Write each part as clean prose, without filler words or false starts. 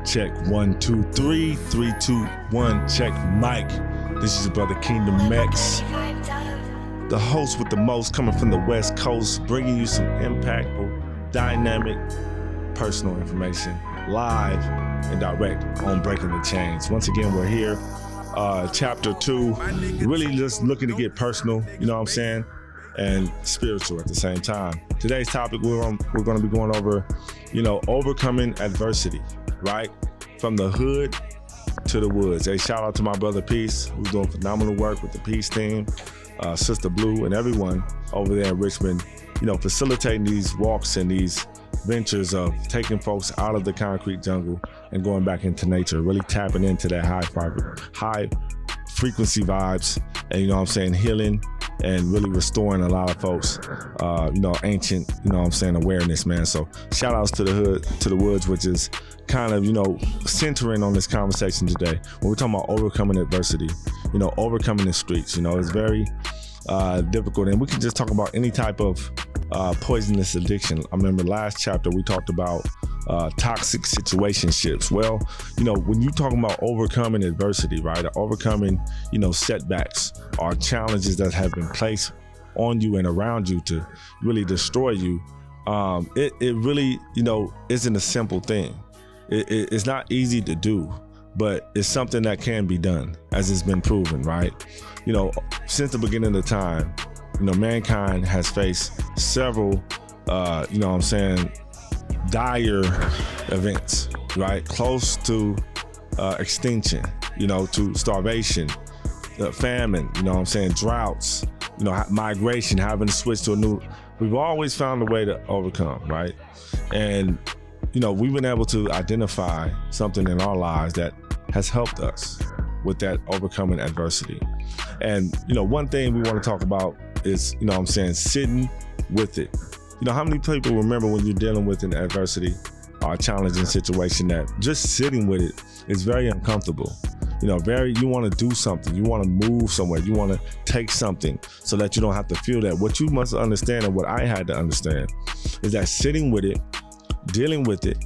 Check 1, 2, 3, 3, 2, 1. Check mic. This is your brother KingdomX, the host with the most, coming from the West Coast, bringing you some impactful, dynamic, personal information, live and direct on Breaking the Chains. Once again, we're here, chapter 2, really just looking to get personal, you know what I'm saying, and spiritual at the same time. Today's topic, we're going to be going over, overcoming adversity, right? From the hood to the woods. Hey, shout out to my brother Peace, who's doing phenomenal work with the Peace team, Sister Blue, and everyone over there in Richmond, facilitating these walks and these ventures of taking folks out of the concrete jungle and going back into nature, really tapping into that high frequency vibes, and healing and really restoring a lot of folks, ancient, awareness, man. So shout outs to the hood, to the woods, which is kind of, centering on this conversation today. When we're talking about overcoming adversity, overcoming the streets, it's very difficult. And we can just talk about any type of poisonous addiction. I remember last chapter we talked about toxic situationships. Well, when you talking about overcoming adversity, right, or overcoming, setbacks or challenges that have been placed on you and around you to really destroy you, it really, isn't a simple thing. It's not easy to do, but it's something that can be done, as it's been proven, right? Since the beginning of time, mankind has faced several, dire events, right? Close to extinction, to starvation, famine, droughts, migration, having to switch to a new. We've always found a way to overcome, right? And we've been able to identify something in our lives that has helped us with that overcoming adversity. And one thing we want to talk about is, sitting with it. How many people remember when you're dealing with an adversity or a challenging situation that just sitting with it is very uncomfortable? You want to do something, you want to move somewhere, you want to take something so that you don't have to feel that. What you must understand, and what I had to understand, is that sitting with it, dealing with it,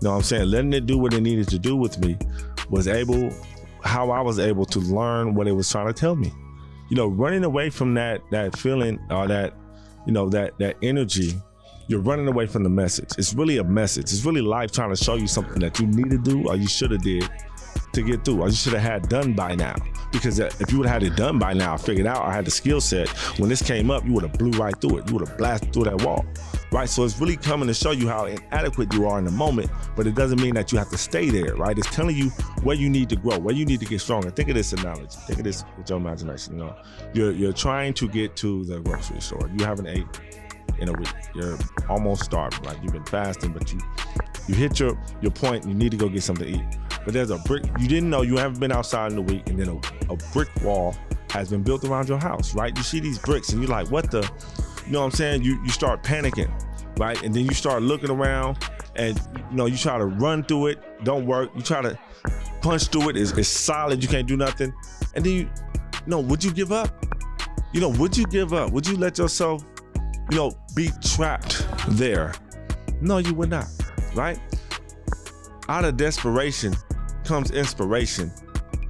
letting it do what it needed to do with me, how I was able to learn what it was trying to tell me. Running away from that feeling or that energy, you're running away from the message. It's really a message. It's really life trying to show you something that you need to do, or you should have did to get through, or you should have had done by now. Because if you would have had it done by now, figured out, I had the skill set, when this came up, you would have blew right through it. You would have blasted through that wall, right? So it's really coming to show you how inadequate you are in the moment, but it doesn't mean that you have to stay there, right? It's telling you where you need to grow, where you need to get stronger. Think of this analogy. Think of this with your imagination. You're trying to get to the grocery store. You haven't ate in a week. You're almost starving, right? You've been fasting, but you hit your point. You need to go get something to eat. But there's a brick, you didn't know, you haven't been outside in a week, and then a brick wall has been built around your house, right? You see these bricks and you're like, what the, you start panicking, right? And then you start looking around and, you try to run through it, don't work. You try to punch through it, it's solid, you can't do nothing. And then would you give up? Would you give up? Would you let yourself, be trapped there? No, you would not, right? Out of desperation comes inspiration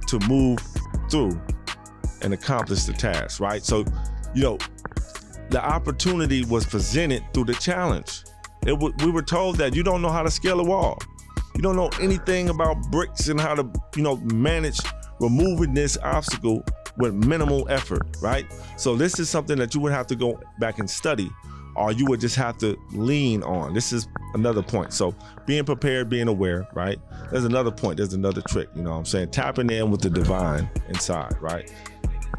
to move through and accomplish the task, right? So, the opportunity was presented through the challenge. We were told that you don't know how to scale a wall. You don't know anything about bricks and how to, manage removing this obstacle with minimal effort, right? So this is something that you would have to go back and study, or you would just have to lean on. This is another point. So being prepared, being aware, right? There's another point, there's another trick, tapping in with the divine inside, right?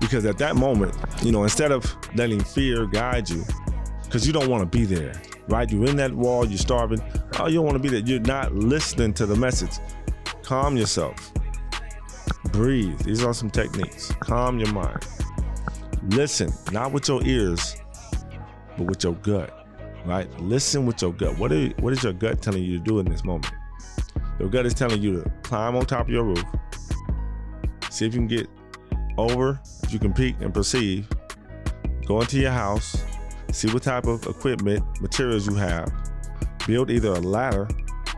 Because at that moment, instead of letting fear guide you, because you don't want to be there, right? You're in that wall, you're starving. Oh, you don't want to be there. You're not listening to the message. Calm yourself. Breathe. These are some techniques. Calm your mind. Listen, not with your ears, but with your gut, right? Listen with your gut. What is your gut telling you to do in this moment? Your gut is telling you to climb on top of your roof, see if you can get over, if you can peek and perceive, go into your house, see what type of equipment, materials you have, build either a ladder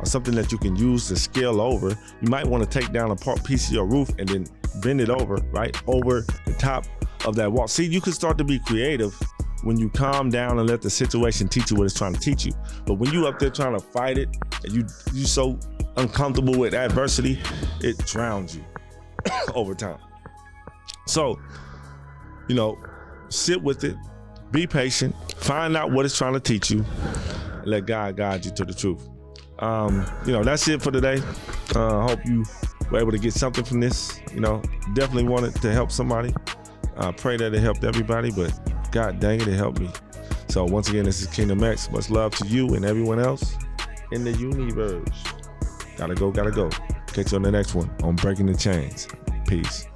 or something that you can use to scale over. You might want to take down a piece of your roof and then bend it over, right? Over the top of that wall. See, you can start to be creative when you calm down and let the situation teach you what it's trying to teach you. But when you up there trying to fight it and you so uncomfortable with adversity, it drowns you over time. So, you know, sit with it, be patient, find out what it's trying to teach you, and let God guide you to the truth. You know, that's it for today. I hope you were able to get something from this. You know, definitely wanted to help somebody. I pray that it helped everybody, but God dang it helped me. So once again, this is KingdomX. Much love to you and everyone else in the universe. Gotta go. Catch you on the next one on Breaking the Chains. Peace.